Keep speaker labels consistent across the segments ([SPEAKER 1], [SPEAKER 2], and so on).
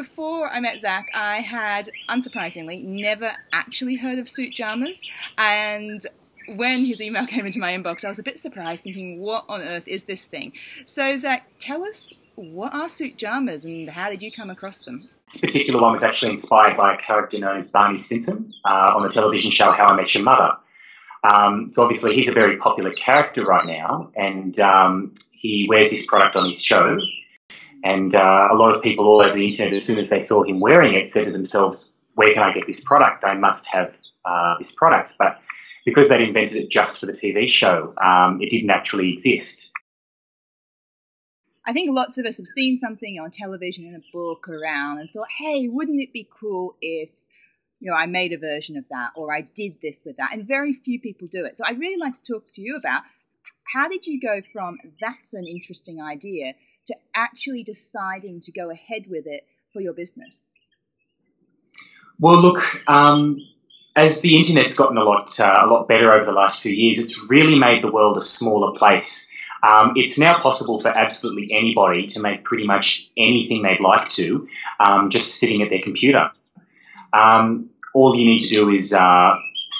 [SPEAKER 1] before I met Zach, I had, unsurprisingly, never actually heard of Suitjamas, and when his email came into my inbox, I was a bit surprised, thinking, what on earth is this thing? So, Zach, tell us, what are Suitjamas and how did you come across them?
[SPEAKER 2] This particular one was actually inspired by a character known as Barney Stinson on the television show How I Met Your Mother. So obviously he's a very popular character right now, and he wears this product on his show. And a lot of people all over the internet, as soon as they saw him wearing it, said to themselves, where can I get this product? I must have this product. But because they'd invented it just for the TV show, it didn't actually exist.
[SPEAKER 1] I think lots of us have seen something on television, in a book, around, and thought, hey, wouldn't it be cool if, I made a version of that, or I did this with that? And very few people do it. So I'd really like to talk to you about, how did you go from that's an interesting idea to actually deciding to go ahead with it for your business?
[SPEAKER 2] Well, look, as the internet's gotten a lot better over the last few years, it's really made the world a smaller place. It's now possible for absolutely anybody to make pretty much anything they'd like to, just sitting at their computer. All you need to do is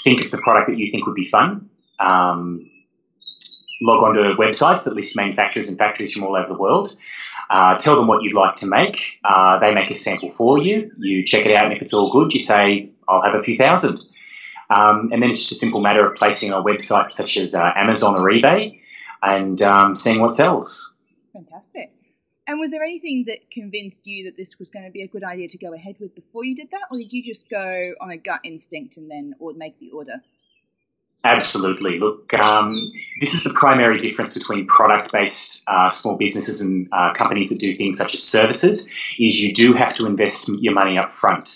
[SPEAKER 2] think of the product that you think would be fun, log on to websites that list manufacturers and factories from all over the world, tell them what you'd like to make. They make a sample for you. You check it out, and if it's all good, you say, I'll have a few thousand. And then it's just a simple matter of placing on websites such as Amazon or eBay and seeing what sells.
[SPEAKER 1] Fantastic. And was there anything that convinced you that this was going to be a good idea to go ahead with before you did that, or did you just go on a gut instinct and then make the order?
[SPEAKER 2] Absolutely. Look, this is the primary difference between product-based small businesses and companies that do things such as services, is you do have to invest your money up front.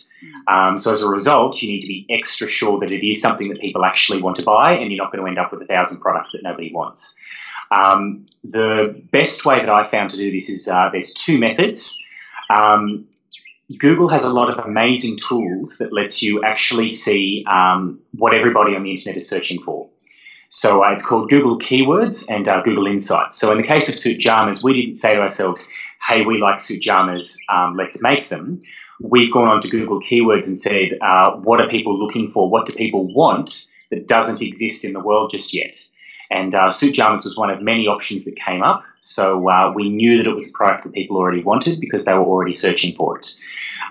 [SPEAKER 2] So as a result, you need to be extra sure that it is something that people actually want to buy, and you're not going to end up with 1,000 products that nobody wants. The best way that I found to do this is there's two methods. Google has a lot of amazing tools that lets you actually see what everybody on the internet is searching for. So it's called Google Keywords and Google Insights. So in the case of Suitjamas, we didn't say to ourselves, hey, we like Suitjamas, let's make them. We've gone on to Google Keywords and said, what are people looking for? What do people want that doesn't exist in the world just yet? And Suitjamas was one of many options that came up. So we knew that it was a product that people already wanted because they were already searching for it.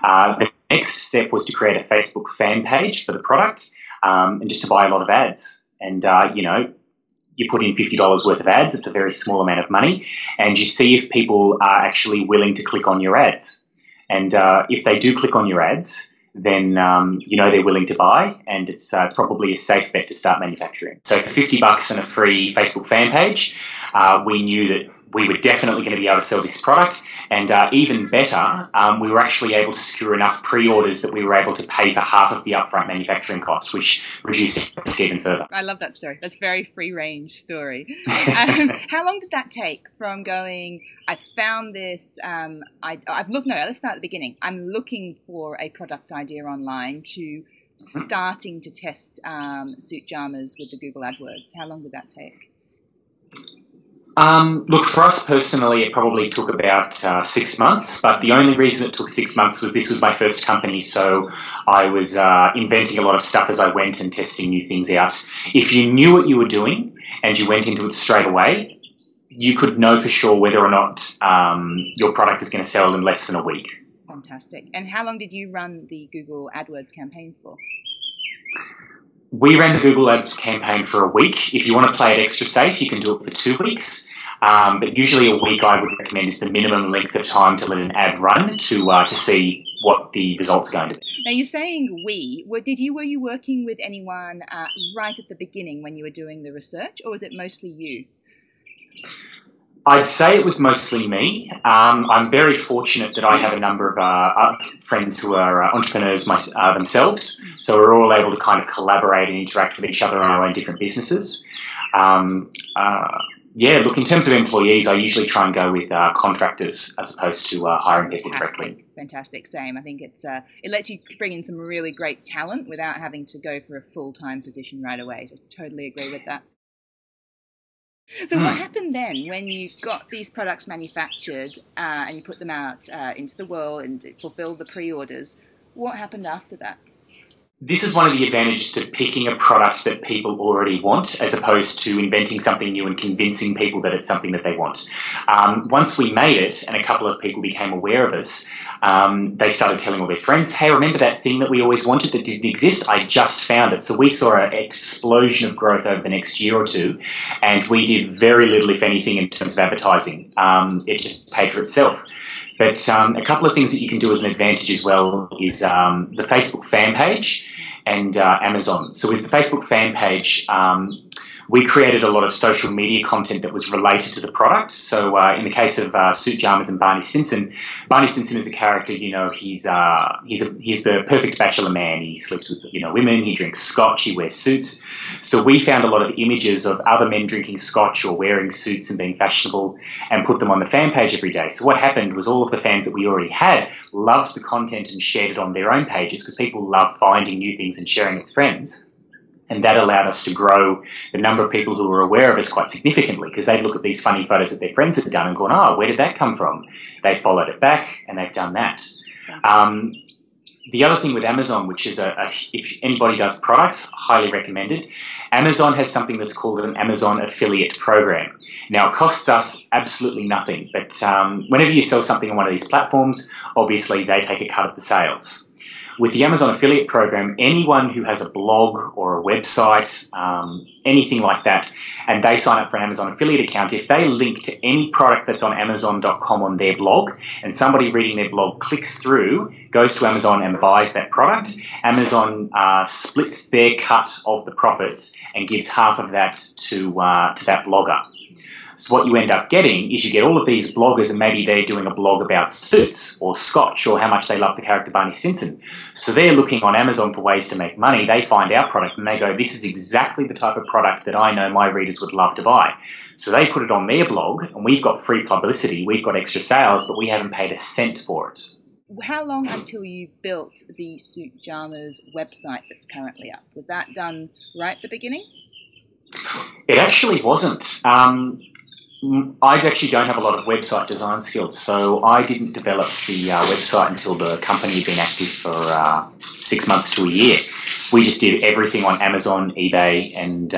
[SPEAKER 2] The next step was to create a Facebook fan page for the product and just to buy a lot of ads. And, you put in $50 worth of ads. It's a very small amount of money. And you see if people are actually willing to click on your ads. And if they do click on your ads, then they're willing to buy, and it's probably a safe bet to start manufacturing. So for $50 and a free Facebook fan page, we knew that we were definitely going to be able to sell this product, and even better, we were actually able to secure enough pre-orders that we were able to pay for half of the upfront manufacturing costs, which reduced it even further.
[SPEAKER 1] I love that story. That's a very free-range story. How long did that take from going, I found this, let's start at the beginning. I'm looking for a product idea online to starting to test Suitjamas with the Google AdWords. How long did that take?
[SPEAKER 2] Look, for us personally, it probably took about 6 months, but the only reason it took 6 months was this was my first company, so I was inventing a lot of stuff as I went and testing new things out. If you knew what you were doing and you went into it straight away, you could know for sure whether or not your product is going to sell in less than a week.
[SPEAKER 1] Fantastic. And how long did you run the Google AdWords campaign for?
[SPEAKER 2] We ran the Google Ads campaign for a week. If you want to play it extra safe, you can do it for 2 weeks. But usually a week I would recommend is the minimum length of time to let an ad run to see what the results are going to be.
[SPEAKER 1] Now you're saying were you working with anyone right at the beginning when you were doing the research, or was it mostly you?
[SPEAKER 2] I'd say it was mostly me. I'm very fortunate that I have a number of friends who are entrepreneurs themselves, so we're all able to kind of collaborate and interact with each other on our own different businesses. Look, in terms of employees, I usually try and go with contractors as opposed to hiring people directly.
[SPEAKER 1] Fantastic, same. I think it lets you bring in some really great talent without having to go for a full-time position right away. So totally agree with that. So what happened then when you got these products manufactured and you put them out into the world and fulfilled the pre-orders? What happened after that?
[SPEAKER 2] This is one of the advantages to picking a product that people already want, as opposed to inventing something new and convincing people that it's something that they want. Once we made it and a couple of people became aware of us, they started telling all their friends, hey, remember that thing that we always wanted that didn't exist? I just found it. So we saw an explosion of growth over the next year or two, and we did very little, if anything, in terms of advertising. It just paid for itself. But a couple of things that you can do as an advantage as well is the Facebook fan page and Amazon. So with the Facebook fan page, we created a lot of social media content that was related to the product. So in the case of Suitjamas and Barney Stinson is a character, he's the perfect bachelor man. He sleeps with, women, he drinks scotch, he wears suits. So we found a lot of images of other men drinking scotch or wearing suits and being fashionable and put them on the fan page every day. So what happened was all of the fans that we already had loved the content and shared it on their own pages, because people love finding new things and sharing it with friends. And that allowed us to grow the number of people who were aware of us quite significantly, because they'd look at these funny photos that their friends had done and gone, oh, where did that come from? They followed it back and they've done that. The other thing with Amazon, which is if anybody does products, highly recommended, Amazon has something that's called an Amazon affiliate program. Now, it costs us absolutely nothing, but whenever you sell something on one of these platforms, obviously they take a cut of the sales. With the Amazon affiliate program, anyone who has a blog or a website, anything like that, and they sign up for an Amazon affiliate account, if they link to any product that's on Amazon.com on their blog, and somebody reading their blog clicks through, goes to Amazon and buys that product, Amazon splits their cut of the profits and gives half of that to that blogger. So what you end up getting is you get all of these bloggers, and maybe they're doing a blog about suits or scotch or how much they love the character Barney Stinson. So they're looking on Amazon for ways to make money. They find our product and they go, this is exactly the type of product that I know my readers would love to buy. So they put it on their blog, and we've got free publicity, we've got extra sales, but we haven't paid a cent for it.
[SPEAKER 1] How long until you built the Suitjamas website that's currently up? Was that done right at the beginning?
[SPEAKER 2] It actually wasn't. I actually don't have a lot of website design skills, so I didn't develop the website until the company had been active for 6 months to a year. We just did everything on Amazon, eBay, and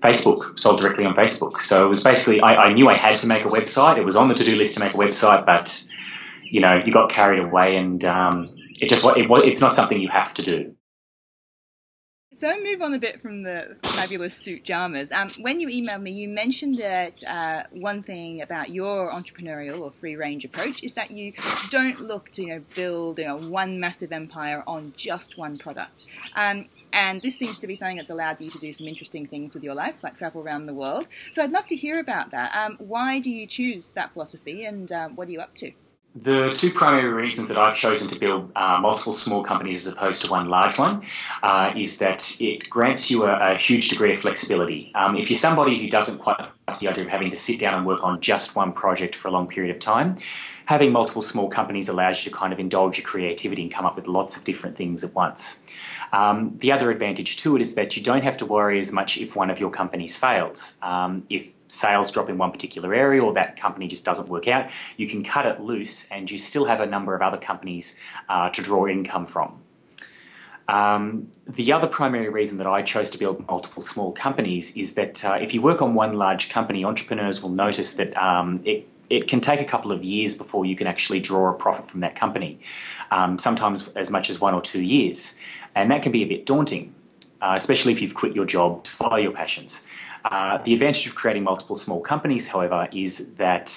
[SPEAKER 2] Facebook, sold directly on Facebook. So it was basically, I knew I had to make a website. It was on the to-do list to make a website, but, you got carried away, and it's not something you have to do.
[SPEAKER 1] So I'll move on a bit from the fabulous Suitjamas. When you emailed me, you mentioned that one thing about your entrepreneurial or free-range approach is that you don't look to build one massive empire on just one product. And this seems to be something that's allowed you to do some interesting things with your life, like travel around the world. So I'd love to hear about that. Why do you choose that philosophy, and what are you up to?
[SPEAKER 2] The two primary reasons that I've chosen to build multiple small companies as opposed to one large one is that it grants you a huge degree of flexibility. If you're somebody who doesn't quite like the idea of having to sit down and work on just one project for a long period of time, having multiple small companies allows you to kind of indulge your creativity and come up with lots of different things at once. The other advantage to it is that you don't have to worry as much if one of your companies fails. If sales drop in one particular area or that company just doesn't work out, you can cut it loose and you still have a number of other companies to draw income from. The other primary reason that I chose to build multiple small companies is that if you work on one large company, entrepreneurs will notice that it can take a couple of years before you can actually draw a profit from that company, sometimes as much as 1 or 2 years. And that can be a bit daunting, especially if you've quit your job to follow your passions. The advantage of creating multiple small companies, however, is that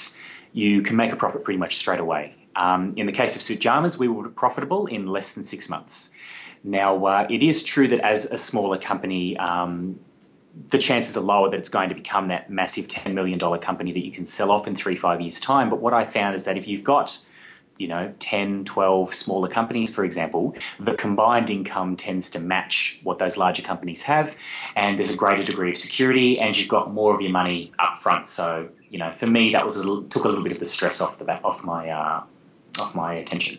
[SPEAKER 2] you can make a profit pretty much straight away. In the case of Suitjamas, we were profitable in less than 6 months. Now, it is true that as a smaller company, the chances are lower that it's going to become that massive $10 million company that you can sell off in 3-5 years' time. But what I found is that if you've got 10, 12 smaller companies, for example, the combined income tends to match what those larger companies have, and there's a greater degree of security, and you've got more of your money up front. So, for me, that took a little bit of the stress off my attention.